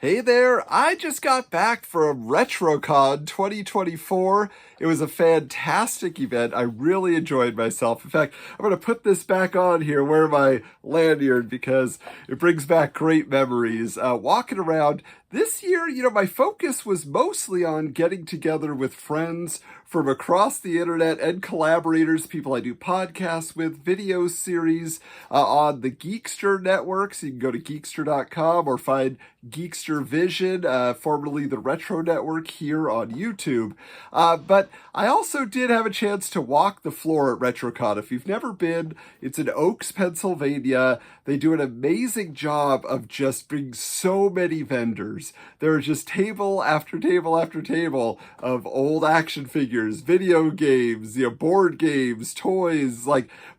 Hey there, I just got back from RetroCon 2024. It was a fantastic event. I really enjoyed myself. In fact, I'm going to put this back on here, wear my lanyard, because it brings back great memories. Walking around this year, my focus was mostly on getting together with friends from across the internet and collaborators, people I do podcasts with, video series on the Geekster network. So you can go to geekster.com or find Geekster Vision, formerly the Retro Network, here on YouTube. But I also did have a chance to walk the floor at RetroCon. If you've never been, it's in Oaks, Pennsylvania. They do an amazing job of just bringing so many vendors. There are just table after table after table of old action figures, video games, board games, toys,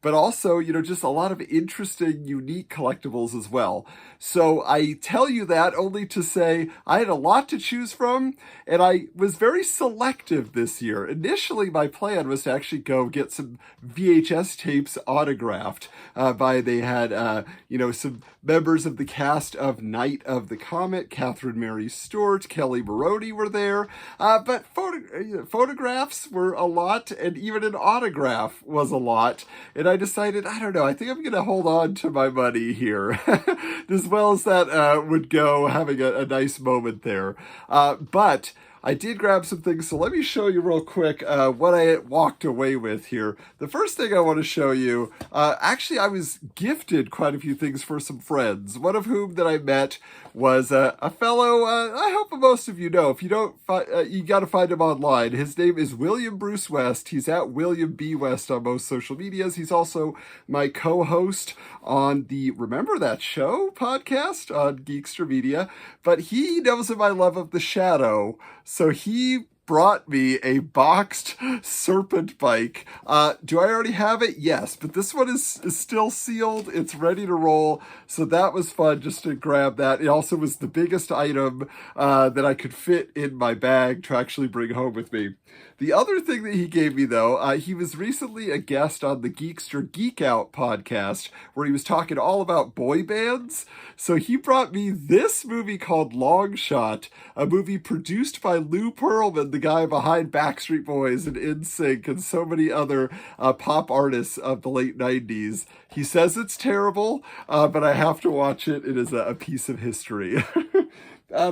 but also, just a lot of interesting, unique collectibles as well. So I tell you that only to say I had a lot to choose from, and I was very selective this year. Initially, my plan was to actually go get some VHS tapes autographed they had, some members of the cast of Night of the Comet, Catherine Mary Stewart, Kelly Maroney were there, but photographs were a lot, and even an autograph was a lot, and I decided, I don't know, I think I'm going to hold on to my money here, as well as that would go, having a nice moment there. But I did grab some things, so let me show you real quick what I walked away with here. The first thing I want to show you, actually I was gifted quite a few things for some friends, one of whom that I met was a fellow, I hope most of you know. If you don't, you got to find him online. His name is William Bruce West. He's at William B. West on most social medias. He's also my co-host on the Remember That Show podcast on Geekster Media, but he knows of my love of The Shadow, so he brought me a boxed serpent bike. Do I already have it? Yes, but this one is still sealed. It's ready to roll, so that was fun just to grab that. It also was the biggest item that I could fit in my bag to actually bring home with me. The other thing that he gave me, though, he was recently a guest on the Geekster Geek Out podcast, where he was talking all about boy bands. So he brought me this movie called Long Shot, a movie produced by Lou Pearlman, the guy behind Backstreet Boys and NSYNC and so many other pop artists of the late 90s. He says it's terrible, but I have to watch it. It is a piece of history.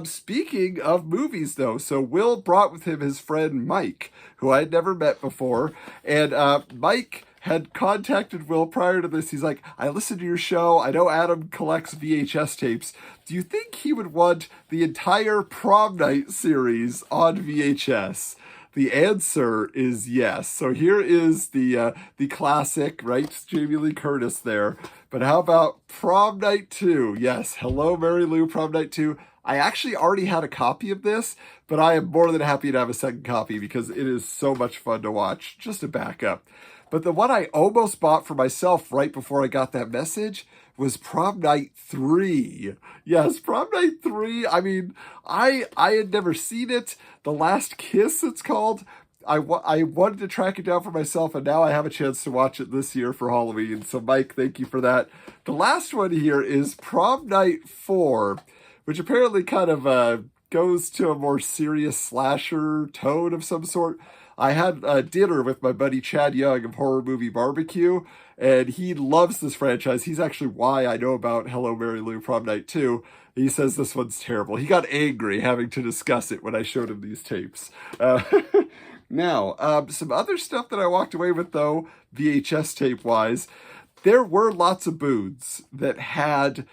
Speaking of movies, though, so Will brought with him his friend Mike, who I had never met before, and Mike had contacted Will prior to this. He's like, I listened to your show. I know Adam collects VHS tapes. Do you think he would want the entire Prom Night series on VHS? The answer is yes. So here is the classic, right? Jamie Lee Curtis there. But how about Prom Night 2? Yes, Hello, Mary Lou, Prom Night 2. I actually already had a copy of this, but I am more than happy to have a second copy because it is so much fun to watch, just to back up. But the one I almost bought for myself right before I got that message was Prom Night 3. Yes, Prom Night 3. I mean, I had never seen it. The Last Kiss, it's called. I wanted to track it down for myself, and now I have a chance to watch it this year for Halloween. So, Mike, thank you for that. The last one here is Prom Night 4, which apparently kind of goes to a more serious slasher tone of some sort. I had dinner with my buddy Chad Young of Horror Movie Barbecue, and he loves this franchise. He's actually why I know about Hello, Mary Lou, Prom Night 2. He says this one's terrible. He got angry having to discuss it when I showed him these tapes. Now, some other stuff that I walked away with, though, VHS tape-wise, there were lots of booths that had,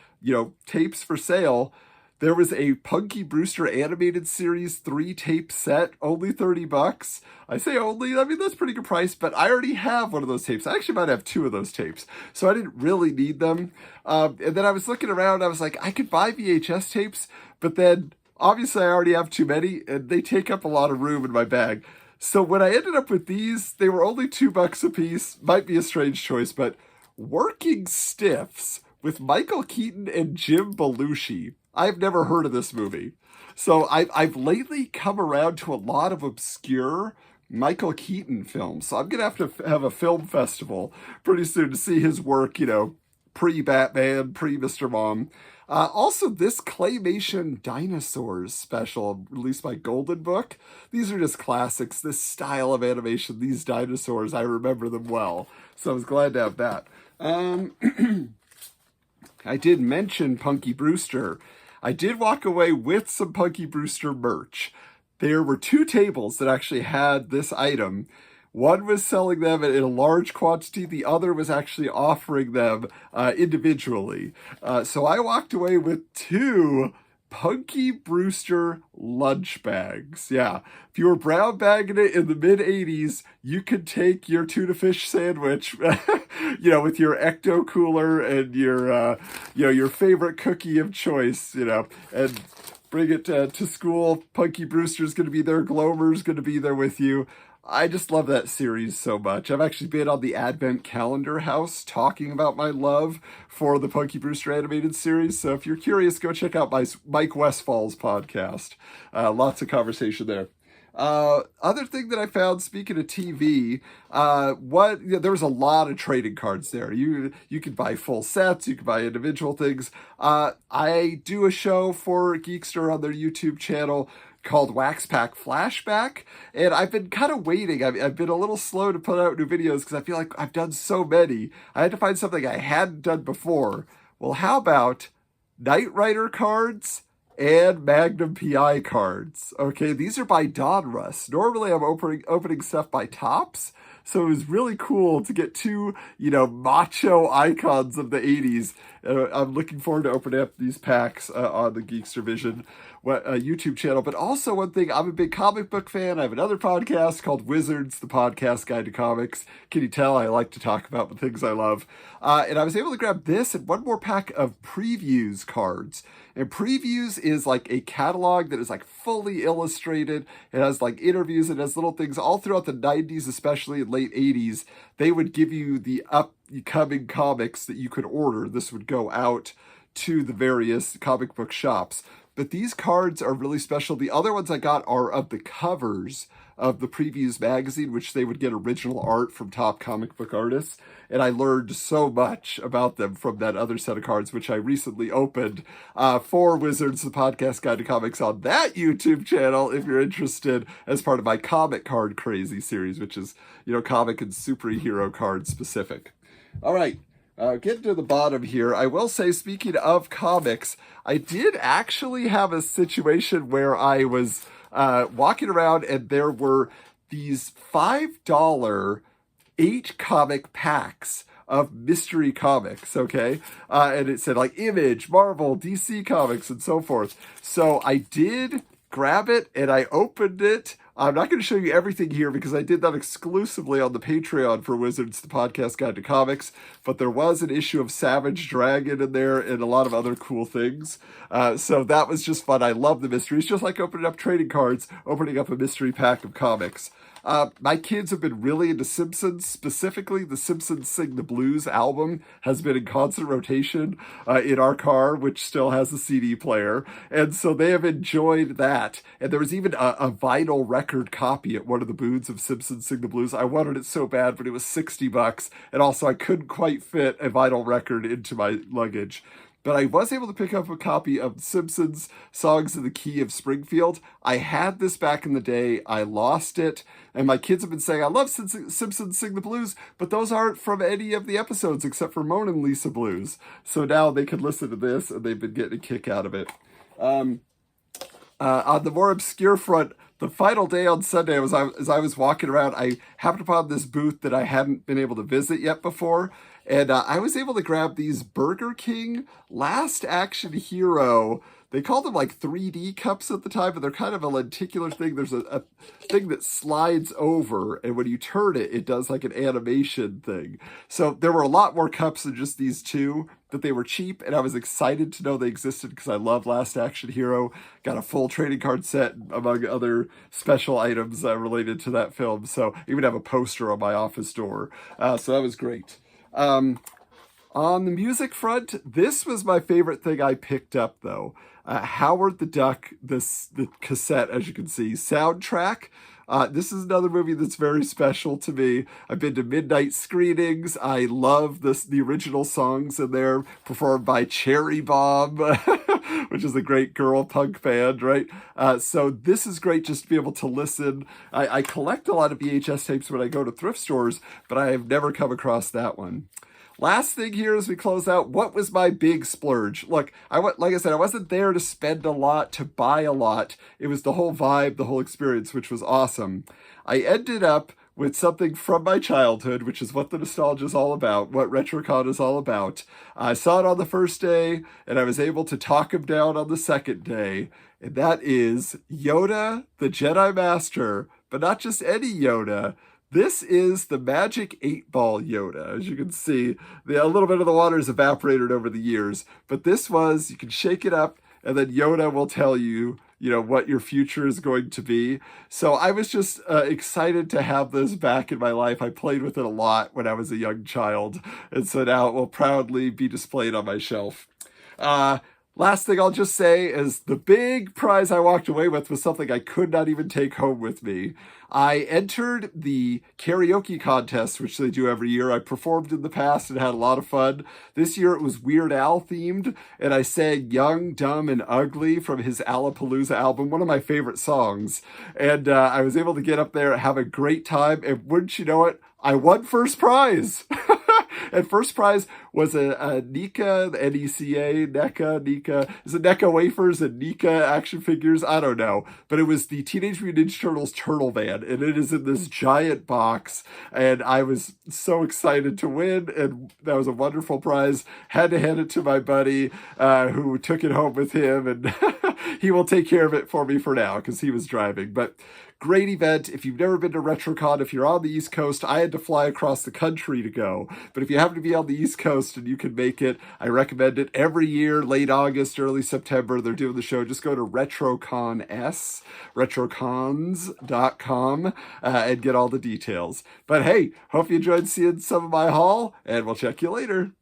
tapes for sale. There was a Punky Brewster animated series 3-tape set, only $30. I say only, I mean, that's a pretty good price, but I already have one of those tapes. I actually might have 2 of those tapes, so I didn't really need them. And then I was looking around, I was like, I could buy VHS tapes, but then obviously I already have too many, and they take up a lot of room in my bag. So when I ended up with these, they were only $2 a piece. Might be a strange choice, but Working Stiffs with Michael Keaton and Jim Belushi. I've never heard of this movie. So I've lately come around to a lot of obscure Michael Keaton films. So I'm going to have a film festival pretty soon to see his work, pre-Batman, pre-Mr. Mom. Also, this Claymation Dinosaurs special released by Golden Book. These are just classics. This style of animation, these dinosaurs, I remember them well. So I was glad to have that. I did mention Punky Brewster. I did walk away with some Punky Brewster merch. There were 2 tables that actually had this item. One was selling them in a large quantity. The other was actually offering them individually. So I walked away with 2 Punky Brewster lunch bags. Yeah, if you were brown bagging it in the mid-'80s, you could take your tuna fish sandwich, with your Ecto Cooler and your favorite cookie of choice, and bring it to school. Punky Brewster's going to be there. Glomer's going to be there with you. I just love that series so much. I've actually been on the Advent Calendar House talking about my love for the Punky Brewster animated series. So if you're curious, go check out my Mike Westfall's podcast. Lots of conversation there. Other thing that I found, speaking of TV, there was a lot of trading cards there. You could buy full sets, you could buy individual things. I do a show for Geekster on their YouTube channel called Wax Pack Flashback, and I've been kind of waiting. I've been a little slow to put out new videos because I feel like I've done so many. I had to find something I hadn't done before. Well, how about Knight Rider cards and Magnum PI cards? Okay, these are by Donruss. Normally I'm opening stuff by Topps, so it was really cool to get 2, macho icons of the 80s. I'm looking forward to opening up these packs on the Geekster Vision YouTube channel. But also one thing, I'm a big comic book fan. I have another podcast called Wizards, the Podcast Guide to Comics. Can you tell I like to talk about the things I love? And I was able to grab this and one more pack of Previews cards. And Previews is like a catalog that is like fully illustrated. It has like interviews, it has little things all throughout the 90s, especially in late 80s. They would give you the upcoming comics that you could order. This would go out to the various comic book shops. But these cards are really special. The other ones I got are of the covers of the Previews magazine, which they would get original art from top comic book artists. And I learned so much about them from that other set of cards, which I recently opened for Wizards, the Podcast Guide to Comics on that YouTube channel, if you're interested, as part of my Comic Card Crazy series, which is, comic and superhero card specific. All right. Getting to the bottom here, I will say, speaking of comics, I did actually have a situation where I was walking around and there were these $5 8 comic packs of mystery comics, okay? And it said like Image, Marvel, DC Comics, and so forth. So I did grab it and I opened it. I'm not going to show you everything here because I did that exclusively on the Patreon for Wizards, the Podcast Guide to Comics, but there was an issue of Savage Dragon in there and a lot of other cool things. So that was just fun. I love the mysteries, just like opening up trading cards, opening up a mystery pack of comics. My kids have been really into Simpsons. Specifically, the Simpsons Sing the Blues album has been in constant rotation in our car, which still has a CD player. And so they have enjoyed that. And there was even a vinyl record copy at one of the booths of Simpsons Sing the Blues. I wanted it so bad, but it was $60. And also I couldn't quite fit a vinyl record into my luggage. But I was able to pick up a copy of Simpsons Songs in the Key of Springfield. I had this back in the day. I lost it. And my kids have been saying, I love Simpsons Sing the Blues, but those aren't from any of the episodes except for Moan and Lisa Blues. So now they can listen to this, and they've been getting a kick out of it. On the more obscure front, the final day on Sunday, as I was walking around, I happened upon this booth that I hadn't been able to visit yet before. And I was able to grab these Burger King Last Action Hero. They called them like 3D cups at the time, but they're kind of a lenticular thing. There's a thing that slides over, and when you turn it, it does like an animation thing. So there were a lot more cups than just these 2, but they were cheap, and I was excited to know they existed because I love Last Action Hero. Got a full trading card set, among other special items related to that film. So I even have a poster on my office door. So that was great. On the music front, this was my favorite thing I picked up, though. Howard the Duck, the cassette, as you can see, soundtrack. This is another movie that's very special to me. I've been to midnight screenings. I love the original songs in there, performed by Cherry Bomb, which is a great girl punk band, right? So this is great just to be able to listen. I collect a lot of VHS tapes when I go to thrift stores, but I have never come across that one. Last thing here as we close out, what was my big splurge? Look, like I said, I wasn't there to spend a lot, to buy a lot. It was the whole vibe, the whole experience, which was awesome. I ended up with something from my childhood, which is what the nostalgia is all about, what RetroCon is all about. I saw it on the first day, and I was able to talk him down on the second day, and that is Yoda, the Jedi Master, but not just any Yoda. This is the Magic 8-Ball Yoda. As you can see, a little bit of the water has evaporated over the years, but this was, you can shake it up, and then Yoda will tell you, what your future is going to be. So I was just excited to have this back in my life. I played with it a lot when I was a young child, and so now it will proudly be displayed on my shelf. Last thing I'll just say is the big prize I walked away with was something I could not even take home with me. I entered the karaoke contest, which they do every year. I performed in the past and had a lot of fun. This year it was Weird Al themed, and I sang Young, Dumb, and Ugly from his Alapalooza album, one of my favorite songs. And I was able to get up there and have a great time, and wouldn't you know it, I won first prize. And first prize was a NECA, N-E-C-A, NECA. Is it NECA wafers and NECA action figures? I don't know. But it was the Teenage Mutant Ninja Turtles Turtle Van, and it is in this giant box. And I was so excited to win, and that was a wonderful prize. Had to hand it to my buddy who took it home with him, and he will take care of it for me for now because he was driving. But great event. If you've never been to RetroCon, if you're on the East Coast, I had to fly across the country to go. But if you happen to be on the East Coast and you can make it, I recommend it. Every year, late August, early September, they're doing the show. Just go to retrocons.com and get all the details. But hey, hope you enjoyed seeing some of my haul, and we'll check you later.